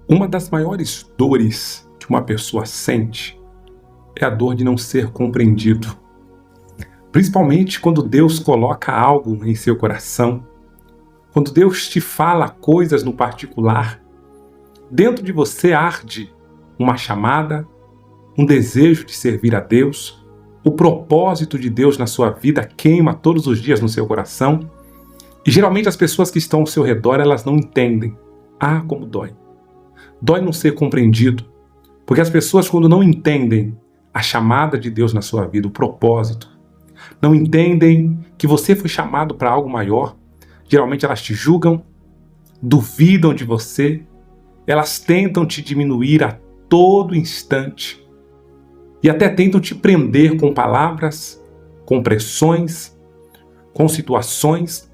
Uma das maiores dores que uma pessoa sente é a dor de não ser compreendido. Principalmente quando Deus coloca algo em seu coração, quando Deus te fala coisas no particular, dentro de você arde uma chamada, um desejo de servir a Deus, o propósito de Deus na sua vida queima todos os dias no seu coração, e geralmente as pessoas que estão ao seu redor, elas não entendem. Ah, como dói! Dói não ser compreendido, porque as pessoas, quando não entendem a chamada de Deus na sua vida, o propósito, não entendem que você foi chamado para algo maior, geralmente elas te julgam, duvidam de você, elas tentam te diminuir a todo instante e até tentam te prender com palavras, com pressões, com situações.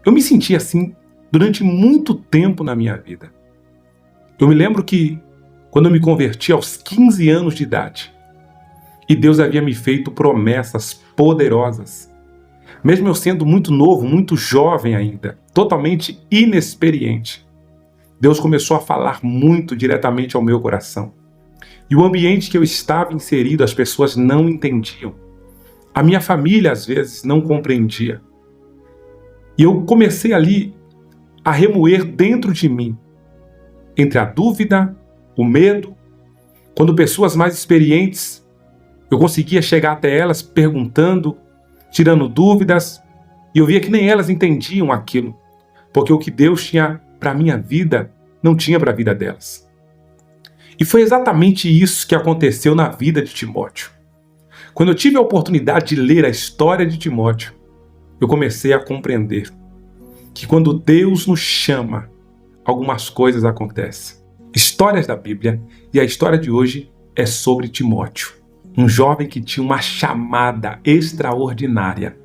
Eu me senti assim durante muito tempo na minha vida. Eu me lembro que quando eu me converti aos 15 anos de idade, e Deus havia me feito promessas poderosas, mesmo eu sendo muito novo, muito jovem ainda, totalmente inexperiente, Deus começou a falar muito diretamente ao meu coração. E o ambiente que eu estava inserido, as pessoas não entendiam. A minha família, às vezes, não compreendia. E eu comecei ali a remoer dentro de mim, entre a dúvida, o medo. Quando pessoas mais experientes, eu conseguia chegar até elas perguntando, tirando dúvidas, e eu via que nem elas entendiam aquilo, porque o que Deus tinha para a minha vida, não tinha para a vida delas. E foi exatamente isso que aconteceu na vida de Timóteo. Quando eu tive a oportunidade de ler a história de Timóteo, eu comecei a compreender que quando Deus nos chama, algumas coisas acontecem. Histórias da Bíblia, e a história de hoje é sobre Timóteo, um jovem que tinha uma chamada extraordinária.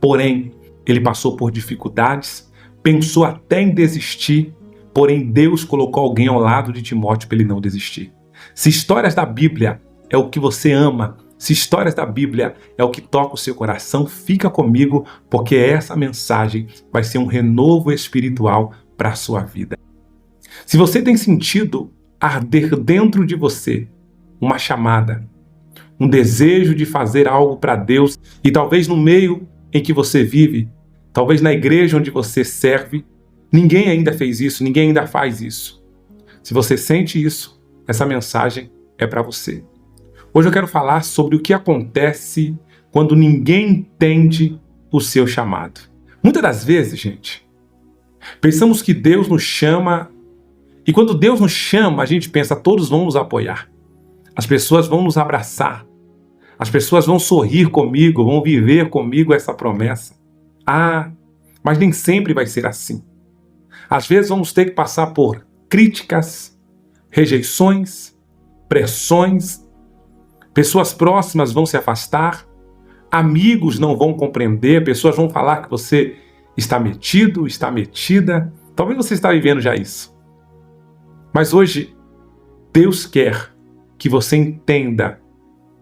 Porém, ele passou por dificuldades, pensou até em desistir, porém Deus colocou alguém ao lado de Timóteo para ele não desistir. Se histórias da Bíblia é o que você ama, se histórias da Bíblia é o que toca o seu coração, fica comigo, porque essa mensagem vai ser um renovo espiritual para a sua vida. Se você tem sentido arder dentro de você uma chamada, um desejo de fazer algo para Deus, e talvez no meio em que você vive, talvez na igreja onde você serve, ninguém ainda fez isso, ninguém ainda faz isso. Se você sente isso, essa mensagem é para você. Hoje eu quero falar sobre o que acontece quando ninguém entende o seu chamado. Muitas das vezes, gente, pensamos que Deus nos chama, e quando Deus nos chama, a gente pensa, todos vão nos apoiar. As pessoas vão nos abraçar. As pessoas vão sorrir comigo, vão viver comigo essa promessa. Ah, mas nem sempre vai ser assim. Às vezes vamos ter que passar por críticas, rejeições, pressões. Pessoas próximas vão se afastar. Amigos não vão compreender. Pessoas vão falar que você está metido, está metida. Talvez você está vivendo já isso. Mas hoje, Deus quer que você entenda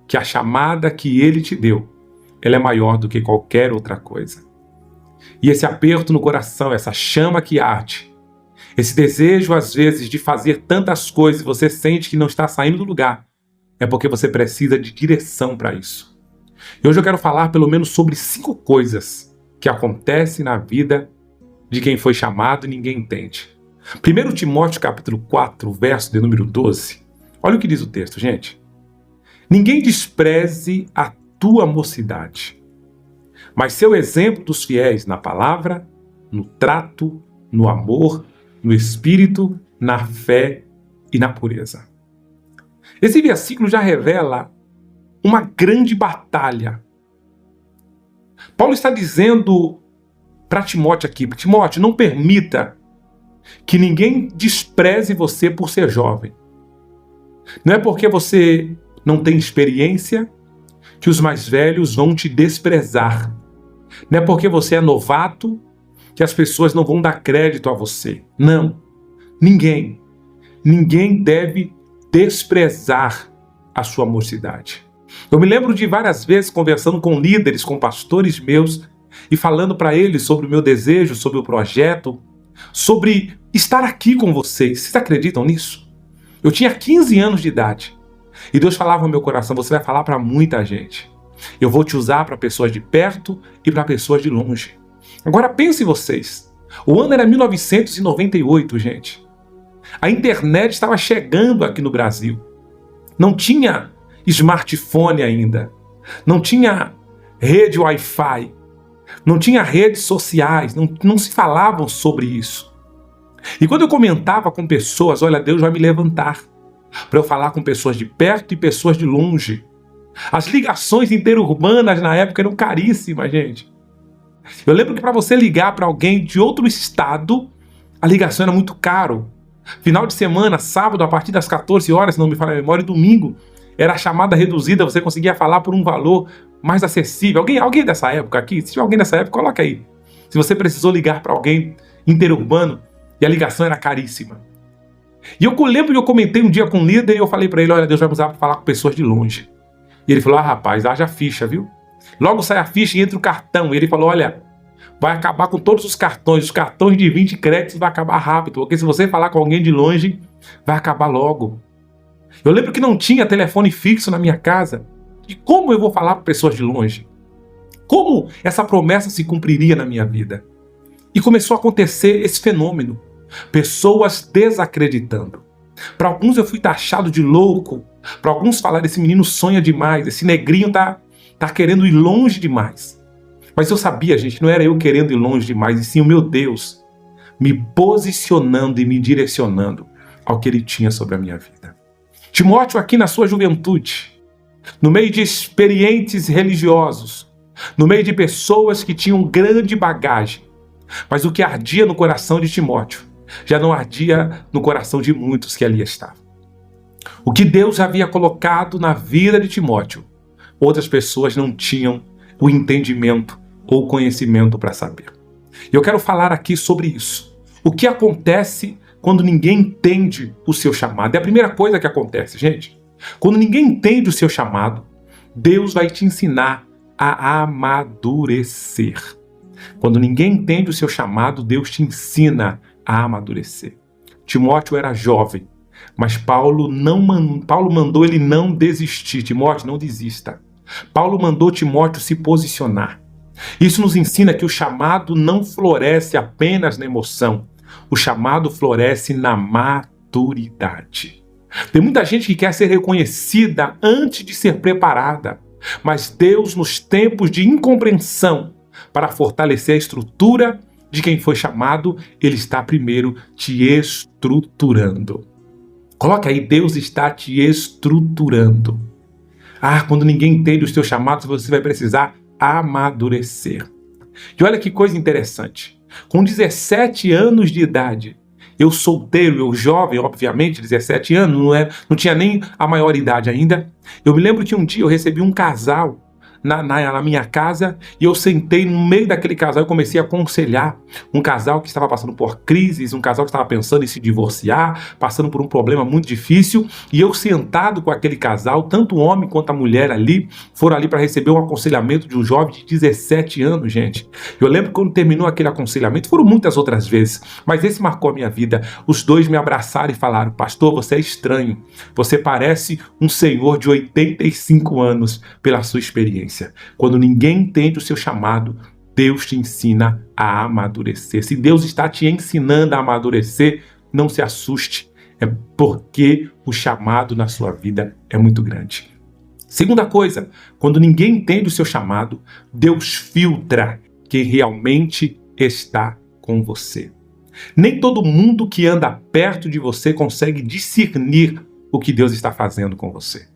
que a chamada que Ele te deu, ela é maior do que qualquer outra coisa. E esse aperto no coração, essa chama que arde, esse desejo às vezes de fazer tantas coisas e você sente que não está saindo do lugar, é porque você precisa de direção para isso. E hoje eu quero falar pelo menos sobre 5 coisas que acontecem na vida de quem foi chamado e ninguém entende. 1 Timóteo capítulo 4, verso de número 12. Olha o que diz o texto, gente. Ninguém despreze a tua mocidade, mas seu exemplo dos fiéis na palavra, no trato, no amor, no espírito, na fé e na pureza. Esse versículo já revela uma grande batalha. Paulo está dizendo para Timóteo aqui, Timóteo, não permita que ninguém despreze você por ser jovem. Não é porque você não tem experiência que os mais velhos vão te desprezar. Não é porque você é novato que as pessoas não vão dar crédito a você. Não. Ninguém deve desprezar a sua mocidade. Eu me lembro de várias vezes conversando com líderes, com pastores meus, e falando para eles sobre o meu desejo, sobre o projeto, sobre estar aqui com vocês. Vocês acreditam nisso? Eu tinha 15 anos de idade e Deus falava no meu coração: você vai falar para muita gente. Eu vou te usar para pessoas de perto e para pessoas de longe. Agora pensem vocês. O ano era 1998, gente. A internet estava chegando aqui no Brasil. Não tinha smartphone ainda. Não tinha rede Wi-Fi. Não tinha redes sociais. Não se falavam sobre isso. E quando eu comentava com pessoas, olha, Deus vai me levantar para eu falar com pessoas de perto e pessoas de longe. As ligações interurbanas na época eram caríssimas, gente. Eu lembro que para você ligar para alguém de outro estado, a ligação era muito caro. Final de semana, sábado, a partir das 14 horas, se não me falha a memória, e domingo, era a chamada reduzida, você conseguia falar por um valor mais acessível. Alguém dessa época aqui? Se tiver alguém dessa época, coloca aí. Se você precisou ligar para alguém interurbano e a ligação era caríssima. E eu lembro que eu comentei um dia com um líder e eu falei para ele: olha, Deus vai me usar para falar com pessoas de longe. E ele falou: ah, rapaz, haja ficha, viu? Logo sai a ficha e entra o cartão. E ele falou: olha, vai acabar com todos os cartões de 20 créditos vai acabar rápido, porque se você falar com alguém de longe, vai acabar logo. Eu lembro que não tinha telefone fixo na minha casa. E como eu vou falar para pessoas de longe? Como essa promessa se cumpriria na minha vida? E começou a acontecer esse fenômeno. Pessoas desacreditando. Para alguns eu fui taxado de louco. Para alguns falaram: esse menino sonha demais, esse negrinho tá querendo ir longe demais. Mas eu sabia, gente, não era eu querendo ir longe demais, e sim o meu Deus me posicionando e me direcionando ao que Ele tinha sobre a minha vida. Timóteo, aqui na sua juventude, no meio de experientes religiosos, no meio de pessoas que tinham grande bagagem, mas o que ardia no coração de Timóteo já não ardia no coração de muitos que ali estavam. O que Deus havia colocado na vida de Timóteo, outras pessoas não tinham o entendimento ou conhecimento para saber. Eu quero falar aqui sobre isso. O que acontece quando ninguém entende o seu chamado? É a primeira coisa que acontece, gente. Quando ninguém entende o seu chamado, Deus vai te ensinar a amadurecer. Quando ninguém entende o seu chamado, Deus te ensina a amadurecer. Timóteo era jovem, mas Paulo mandou ele não desistir. Timóteo, não desista. Paulo mandou Timóteo se posicionar. Isso nos ensina que o chamado não floresce apenas na emoção. O chamado floresce na maturidade. Tem muita gente que quer ser reconhecida antes de ser preparada. Mas Deus, nos tempos de incompreensão, para fortalecer a estrutura de quem foi chamado, Ele está primeiro te estruturando. Coloca aí: Deus está te estruturando. Quando ninguém entende os teus chamados, você vai precisar amadurecer. E olha que coisa interessante. Com 17 anos de idade, eu solteiro, eu jovem, obviamente, 17 anos, não tinha nem a maioridade ainda. Eu me lembro que um dia eu recebi um casal na minha casa e eu sentei no meio daquele casal e comecei a aconselhar um casal que estava passando por crises, um casal que estava pensando em se divorciar, passando por um problema muito difícil, e eu sentado com aquele casal, tanto o homem quanto a mulher ali, foram ali para receber um aconselhamento de um jovem de 17 anos, gente. Eu lembro que quando terminou aquele aconselhamento, foram muitas outras vezes, mas esse marcou a minha vida. Os dois me abraçaram e falaram: pastor, você é estranho, você parece um senhor de 85 anos pela sua experiência. Quando ninguém entende o seu chamado, Deus te ensina a amadurecer. Se Deus está te ensinando a amadurecer, não se assuste. É porque o chamado na sua vida é muito grande. Segunda coisa, quando ninguém entende o seu chamado, Deus filtra quem realmente está com você. Nem todo mundo que anda perto de você consegue discernir o que Deus está fazendo com você.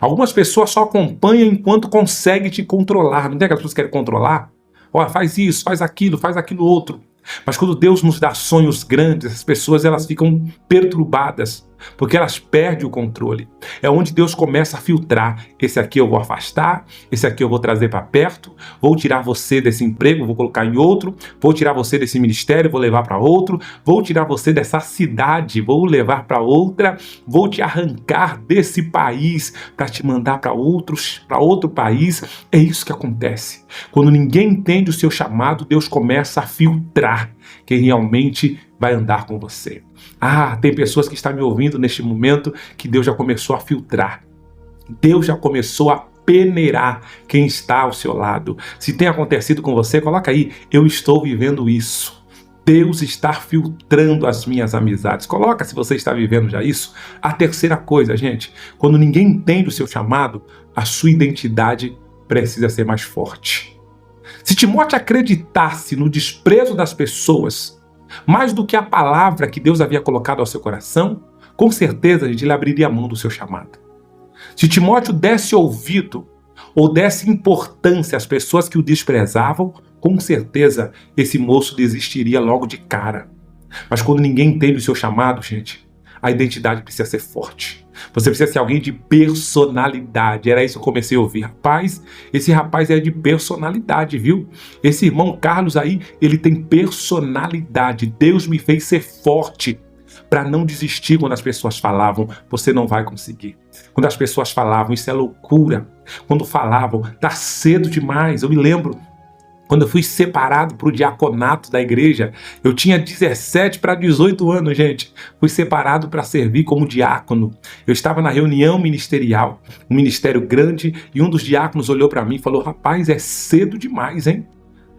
Algumas pessoas só acompanham enquanto conseguem te controlar. Não tem aquelas pessoas que querem controlar? Olha, faz isso, faz aquilo outro. Mas quando Deus nos dá sonhos grandes, as pessoas elas ficam perturbadas, porque elas perdem o controle. É onde Deus começa a filtrar. Esse aqui eu vou afastar, esse aqui eu vou trazer para perto, vou tirar você desse emprego, vou colocar em outro, vou tirar você desse ministério, vou levar para outro, vou tirar você dessa cidade, vou levar para outra, vou te arrancar desse país para te mandar para outro país. É isso que acontece. Quando ninguém entende o seu chamado, Deus começa a filtrar. quem realmente vai andar com você. Tem pessoas que estão me ouvindo neste momento que Deus já começou a filtrar. Deus já começou a peneirar quem está ao seu lado. Se tem acontecido com você, coloca aí, eu estou vivendo isso. Deus está filtrando as minhas amizades. Coloca se você está vivendo já isso. A terceira coisa, gente, quando ninguém entende o seu chamado, a sua identidade precisa ser mais forte. Se Timóteo acreditasse no desprezo das pessoas, mais do que a palavra que Deus havia colocado ao seu coração, com certeza ele abriria a mão do seu chamado. Se Timóteo desse ouvido ou desse importância às pessoas que o desprezavam, com certeza esse moço desistiria logo de cara. Mas quando ninguém entende o seu chamado, gente, a identidade precisa ser forte. Você precisa ser alguém de personalidade. Era isso que eu comecei a ouvir. Rapaz, esse rapaz é de personalidade, viu? Esse irmão Carlos aí, ele tem personalidade. Deus me fez ser forte para não desistir quando as pessoas falavam, você não vai conseguir. Quando as pessoas falavam, isso é loucura. Quando falavam, tá cedo demais. Eu me lembro, quando eu fui separado para o diaconato da igreja, eu tinha 17 para 18 anos, gente. Fui separado para servir como diácono. Eu estava na reunião ministerial, um ministério grande, e um dos diáconos olhou para mim e falou, rapaz, é cedo demais, hein?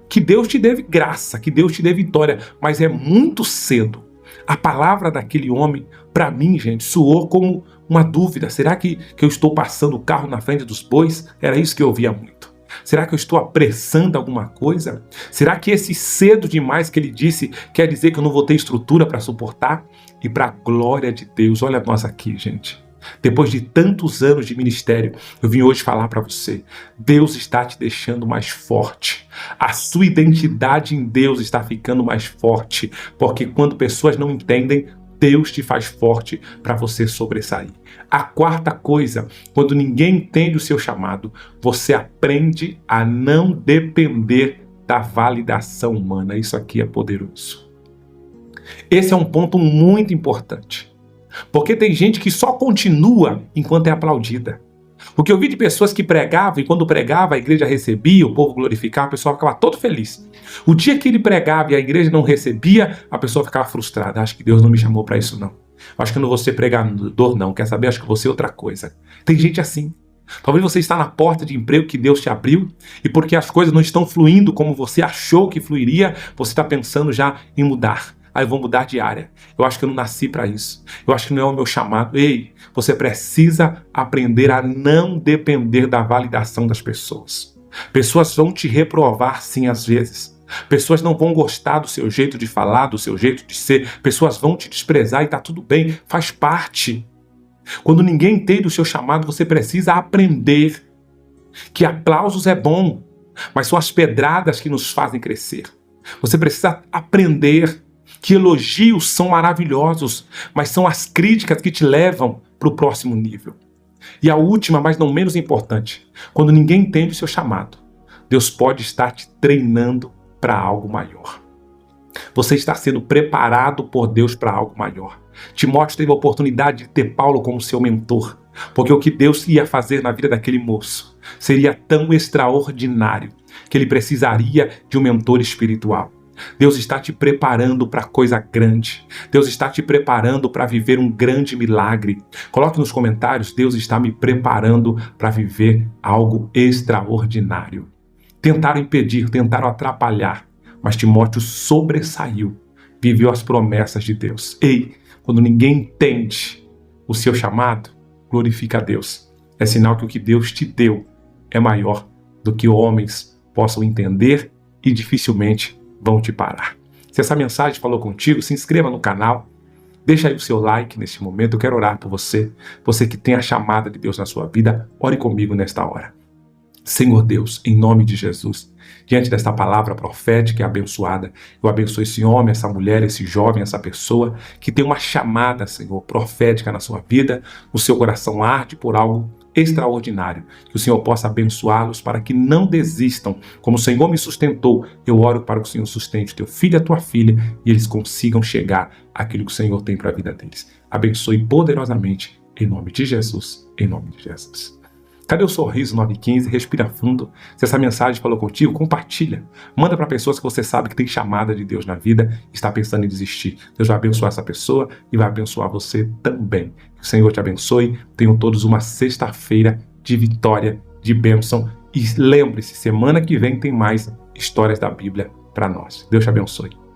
Que Deus te dê graça, que Deus te dê vitória, mas é muito cedo. A palavra daquele homem, para mim, gente, soou como uma dúvida. Será que eu estou passando o carro na frente dos bois? Era isso que eu ouvia muito. Será que eu estou apressando alguma coisa? Será que esse cedo demais que ele disse quer dizer que eu não vou ter estrutura para suportar? E para a glória de Deus, olha nós aqui, gente. Depois de tantos anos de ministério, eu vim hoje falar para você, Deus está te deixando mais forte. A sua identidade em Deus está ficando mais forte, porque quando pessoas não entendem, Deus te faz forte para você sobressair. A quarta coisa, quando ninguém entende o seu chamado, você aprende a não depender da validação humana. Isso aqui é poderoso. Esse é um ponto muito importante. Porque tem gente que só continua enquanto é aplaudida. O que eu vi de pessoas que pregavam, e quando pregava a igreja recebia, o povo glorificava, o pessoal ficava todo feliz. O dia que ele pregava e a igreja não recebia, a pessoa ficava frustrada. Acho que Deus não me chamou para isso não. Acho que eu não vou ser pregador não, quer saber? Acho que vou ser outra coisa. Tem gente assim. Talvez você está na porta de emprego que Deus te abriu e porque as coisas não estão fluindo como você achou que fluiria, você está pensando já em mudar. Eu vou mudar de área. Eu acho que eu não nasci para isso. Eu acho que não é o meu chamado. Ei, você precisa aprender a não depender da validação das pessoas. Pessoas vão te reprovar sim às vezes. Pessoas não vão gostar do seu jeito de falar, do seu jeito de ser. Pessoas vão te desprezar e tá tudo bem. Faz parte. Quando ninguém entende o seu chamado, você precisa aprender que aplausos é bom, mas são as pedradas que nos fazem crescer. Você precisa aprender que elogios são maravilhosos, mas são as críticas que te levam para o próximo nível. E a última, mas não menos importante, quando ninguém entende o seu chamado, Deus pode estar te treinando para algo maior. Você está sendo preparado por Deus para algo maior. Timóteo teve a oportunidade de ter Paulo como seu mentor, porque o que Deus ia fazer na vida daquele moço seria tão extraordinário que ele precisaria de um mentor espiritual. Deus está te preparando para coisa grande. Deus está te preparando para viver um grande milagre. Coloque nos comentários, Deus está me preparando para viver algo extraordinário. Tentaram impedir, tentaram atrapalhar, mas Timóteo sobressaiu, viveu as promessas de Deus. Ei, quando ninguém entende o seu chamado, glorifica a Deus. É sinal que o que Deus te deu é maior do que homens possam entender e dificilmente vão te parar. Se essa mensagem falou contigo, se inscreva no canal, deixa aí o seu like neste momento, eu quero orar por você, você que tem a chamada de Deus na sua vida, ore comigo nesta hora. Senhor Deus, em nome de Jesus, diante desta palavra profética e abençoada, eu abençoo esse homem, essa mulher, esse jovem, essa pessoa que tem uma chamada, Senhor, profética na sua vida, o seu coração arde por algo extraordinário, que o Senhor possa abençoá-los para que não desistam, como o Senhor me sustentou, eu oro para que o Senhor sustente teu filho e a tua filha, e eles consigam chegar àquilo que o Senhor tem para a vida deles. Abençoe poderosamente, em nome de Jesus, em nome de Jesus. Cadê o sorriso 915? Respira fundo. Se essa mensagem falou contigo, compartilha. Manda para pessoas que você sabe que tem chamada de Deus na vida e está pensando em desistir. Deus vai abençoar essa pessoa e vai abençoar você também. Que o Senhor te abençoe. Tenham todos uma sexta-feira de vitória, de bênção. E lembre-se, semana que vem tem mais histórias da Bíblia para nós. Deus te abençoe.